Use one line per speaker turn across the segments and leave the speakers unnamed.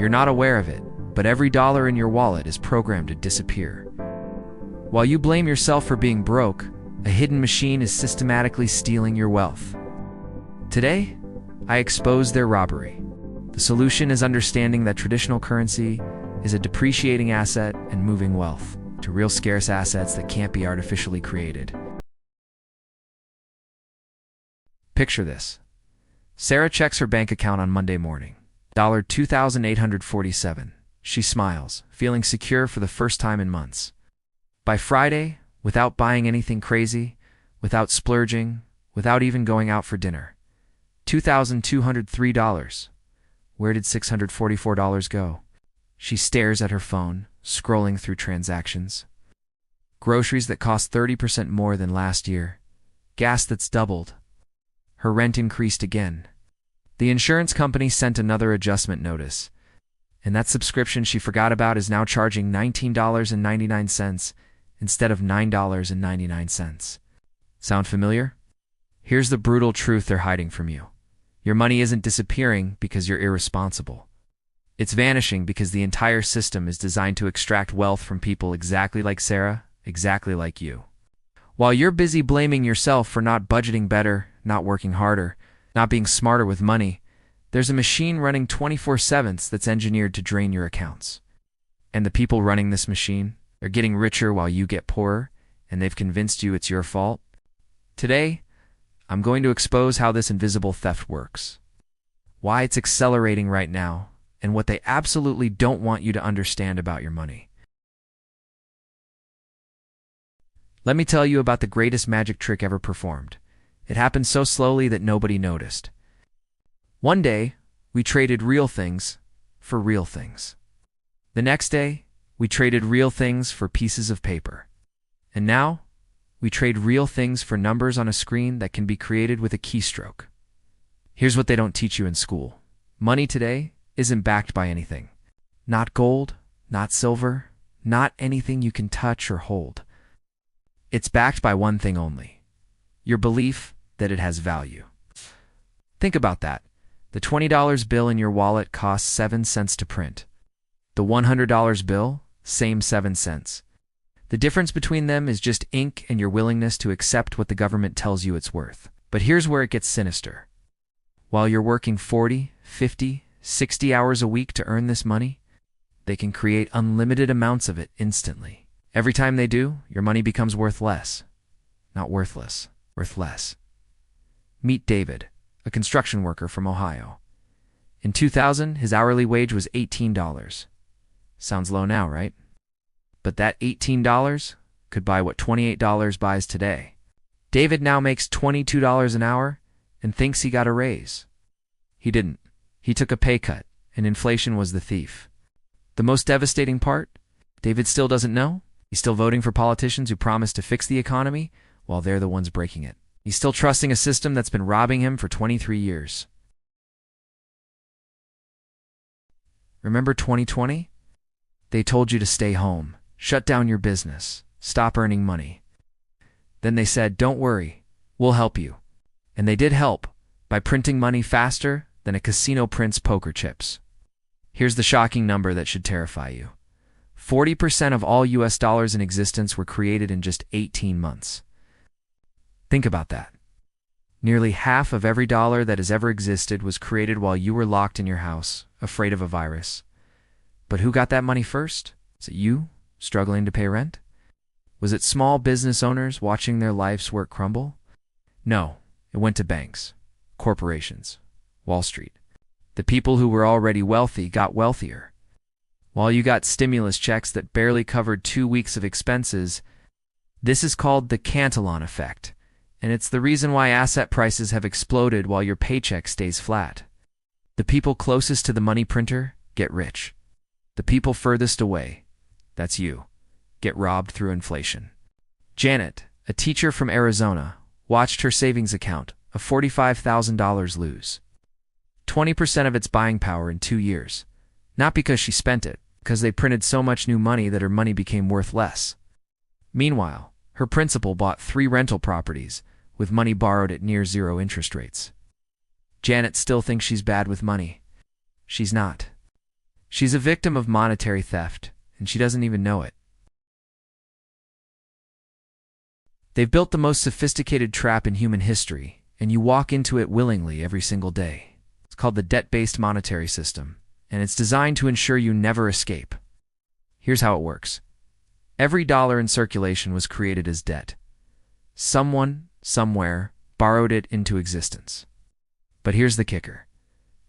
You're not aware of it, but every dollar in your wallet is programmed to disappear. While you blame yourself for being broke, a hidden machine is systematically stealing your wealth. Today, I expose their robbery. The solution is understanding that traditional currency is a depreciating asset and moving wealth to real scarce assets that can't be artificially created. Picture this. Sarah checks her bank account on Monday morning. $2,847. She smiles, feeling secure for the first time in months. By Friday, without buying anything crazy, without splurging, without even going out for dinner, $2,203. Where did $644 go? She stares at her phone, scrolling through transactions. Groceries that cost 30% more than last year. Gas that's doubled. Her rent increased again. The insurance company sent another adjustment notice, and that subscription she forgot about is now charging $19.99 instead of $9.99. Sound familiar? Here's the brutal truth they're hiding from you. Your money isn't disappearing because you're irresponsible. It's vanishing because the entire system is designed to extract wealth from people exactly like Sarah, exactly like you. While you're busy blaming yourself for not budgeting better, not working harder, not being smarter with money, there's a machine running 24/7 that's engineered to drain your accounts. And the people running this machine, they're getting richer while you get poorer, and they've convinced you it's your fault. Today, I'm going to expose how this invisible theft works, why it's accelerating right now, and what they absolutely don't want you to understand about your money. Let me tell you about the greatest magic trick ever performed. It happened so slowly that nobody noticed. One day, we traded real things for real things. The next day, we traded real things for pieces of paper. And now, we trade real things for numbers on a screen that can be created with a keystroke. Here's what they don't teach you in school. Money today isn't backed by anything. Not gold, not silver, not anything you can touch or hold. It's backed by one thing only: your belief that it has value. Think about that. The $20 bill in your wallet costs 7 cents to print. The $100 bill, same 7 cents. The difference between them is just ink and your willingness to accept what the government tells you it's worth. But here's where it gets sinister. While you're working 40, 50, 60 hours a week to earn this money, they can create unlimited amounts of it instantly. Every time they do, your money becomes worth less. Not worthless, worth less. Meet David, a construction worker from Ohio. In 2000, his hourly wage was $18. Sounds low now, right? But that $18 could buy what $28 buys today. David now makes $22 an hour and thinks he got a raise. He didn't. He took a pay cut, and inflation was the thief. The most devastating part? David still doesn't know. He's still voting for politicians who promise to fix the economy while they're the ones breaking it. He's still trusting a system that's been robbing him for 23 years. Remember 2020? They told you to stay home, shut down your business, stop earning money. Then they said, don't worry, we'll help you. And they did help by printing money faster than a casino prints poker chips. Here's the shocking number that should terrify you. 40% of all US dollars in existence were created in just 18 months. Think about that. Nearly half of every dollar that has ever existed was created while you were locked in your house, afraid of a virus. But who got that money first? Is it you, struggling to pay rent? Was it small business owners watching their life's work crumble? No, it went to banks, corporations, Wall Street. The people who were already wealthy got wealthier. While you got stimulus checks that barely covered 2 weeks of expenses, this is called the Cantillon effect, and it's the reason why asset prices have exploded while your paycheck stays flat. The people closest to the money printer get rich. The people furthest away, that's you, get robbed through inflation. Janet, a teacher from Arizona, watched her savings account of $45,000 lose 20% of its buying power in 2 years. Not because she spent it, because they printed so much new money that her money became worth less. Meanwhile, her principal bought 3 rental properties with money borrowed at near zero interest rates. Janet still thinks she's bad with money. She's not. She's a victim of monetary theft, and she doesn't even know it. They've built the most sophisticated trap in human history, and you walk into it willingly every single day. It's called the debt-based monetary system, and it's designed to ensure you never escape. Here's how it works. Every dollar in circulation was created as debt. Someone, somewhere, borrowed it into existence. But here's the kicker.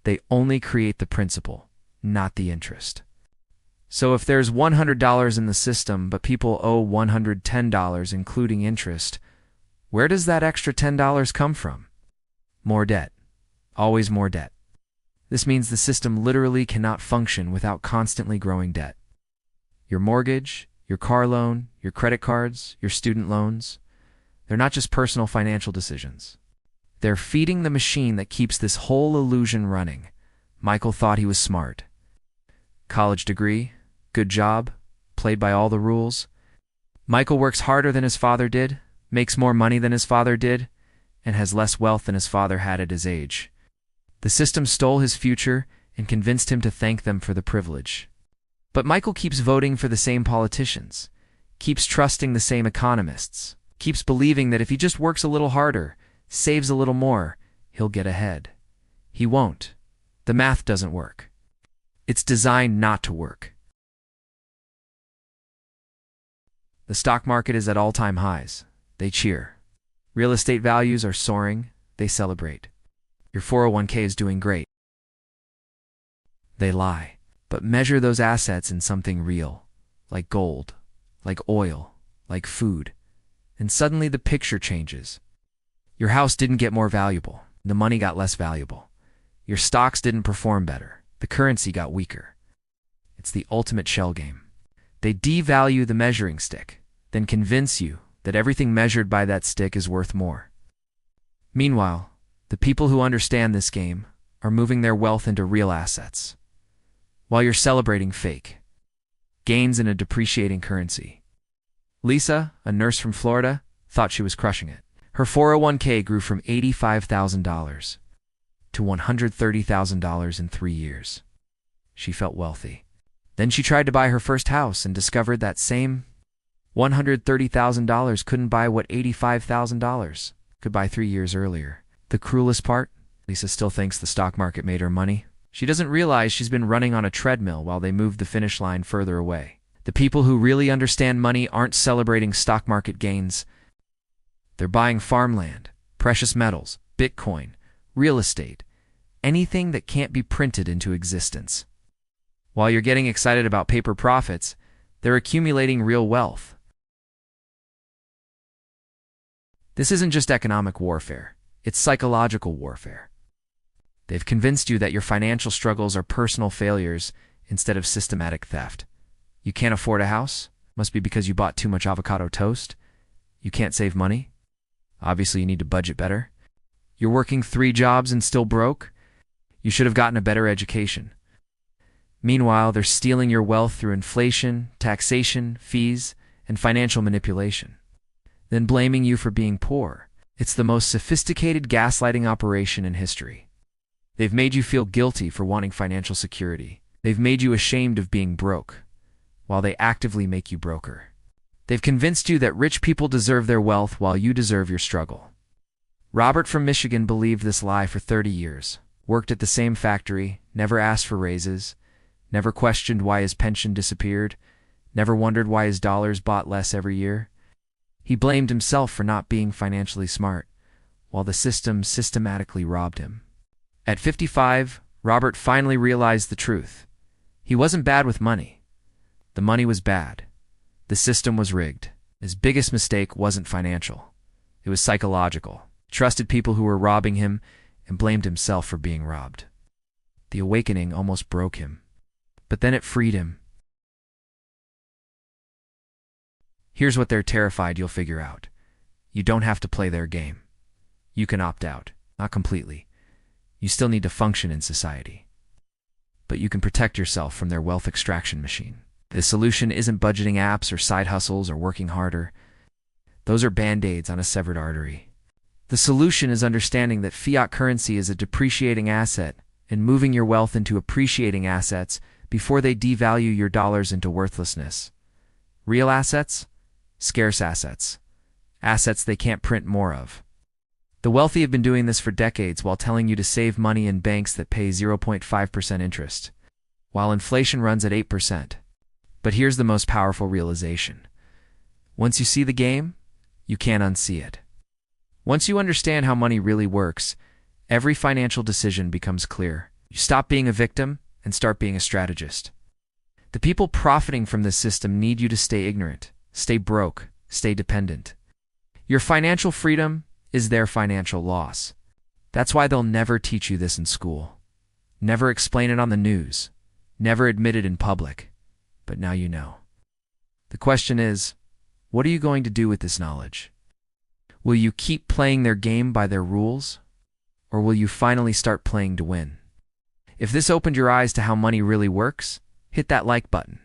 They only create the principal, not the interest. So if there's $100 in the system, but people owe $110 including interest, where does that extra $10 come from? More debt. Always more debt. This means the system literally cannot function without constantly growing debt. Your mortgage, your car loan, your credit cards, your student loans, they're not just personal financial decisions. They're feeding the machine that keeps this whole illusion running. Michael thought he was smart. College degree, good job, played by all the rules. Michael works harder than his father did, makes more money than his father did, and has less wealth than his father had at his age. The system stole his future and convinced him to thank them for the privilege. But Michael keeps voting for the same politicians, keeps trusting the same economists, keeps believing that if he just works a little harder, saves a little more, he'll get ahead. He won't. The math doesn't work. It's designed not to work. The stock market is at all-time highs. They cheer. Real estate values are soaring. They celebrate. Your 401k is doing great. They lie. But measure those assets in something real, like gold, like oil, like food, and suddenly the picture changes. Your house didn't get more valuable. The money got less valuable. Your stocks didn't perform better. The currency got weaker. It's the ultimate shell game. They devalue the measuring stick, then convince you that everything measured by that stick is worth more. Meanwhile, the people who understand this game are moving their wealth into real assets, while you're celebrating fake gains in a depreciating currency. Lisa, a nurse from Florida, thought she was crushing it. Her 401k grew from $85,000 to $130,000 in 3 years. She felt wealthy. Then she tried to buy her first house and discovered that same $130,000 couldn't buy what $85,000 could buy 3 years earlier. The cruelest part? Lisa still thinks the stock market made her money. She doesn't realize she's been running on a treadmill while they moved the finish line further away. The people who really understand money aren't celebrating stock market gains. They're buying farmland, precious metals, Bitcoin, real estate, anything that can't be printed into existence. While you're getting excited about paper profits, they're accumulating real wealth. This isn't just economic warfare, it's psychological warfare. They've convinced you that your financial struggles are personal failures instead of systematic theft. You can't afford a house? Must be because you bought too much avocado toast. You can't save money? Obviously you need to budget better. You're working 3 jobs and still broke? You should have gotten a better education. Meanwhile, they're stealing your wealth through inflation, taxation, fees, and financial manipulation. Then blaming you for being poor. It's the most sophisticated gaslighting operation in history. They've made you feel guilty for wanting financial security. They've made you ashamed of being broke, while they actively make you broker. They've convinced you that rich people deserve their wealth while you deserve your struggle. Robert from Michigan believed this lie for 30 years, worked at the same factory, never asked for raises, never questioned why his pension disappeared, never wondered why his dollars bought less every year. He blamed himself for not being financially smart, while the system systematically robbed him. At 55, Robert finally realized the truth. He wasn't bad with money. The money was bad. The system was rigged. His biggest mistake wasn't financial. It was psychological. He trusted people who were robbing him and blamed himself for being robbed. The awakening almost broke him, but then it freed him. Here's what they're terrified you'll figure out. You don't have to play their game. You can opt out, not completely. You still need to function in society. But you can protect yourself from their wealth extraction machine. The solution isn't budgeting apps or side hustles or working harder. Those are band-aids on a severed artery. The solution is understanding that fiat currency is a depreciating asset and moving your wealth into appreciating assets before they devalue your dollars into worthlessness. Real assets? Scarce assets. Assets they can't print more of. The wealthy have been doing this for decades while telling you to save money in banks that pay 0.5% interest, while inflation runs at 8%. But here's the most powerful realization. Once you see the game, you can't unsee it. Once you understand how money really works, every financial decision becomes clear. You stop being a victim and start being a strategist. The people profiting from this system need you to stay ignorant, stay broke, stay dependent. Your financial freedom is their financial loss. That's why they'll never teach you this in school. Never explain it on the news. Never admit it in public. But now you know. The question is, what are you going to do with this knowledge? Will you keep playing their game by their rules? Or will you finally start playing to win? If this opened your eyes to how money really works, hit that like button.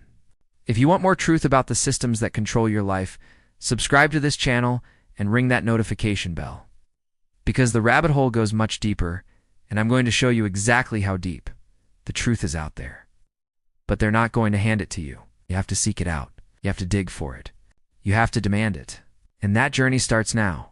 If you want more truth about the systems that control your life, subscribe to this channel and ring that notification bell. Because the rabbit hole goes much deeper, and I'm going to show you exactly how deep. The truth is out there. But they're not going to hand it to you. You have to seek it out. You have to dig for it. You have to demand it. And that journey starts now.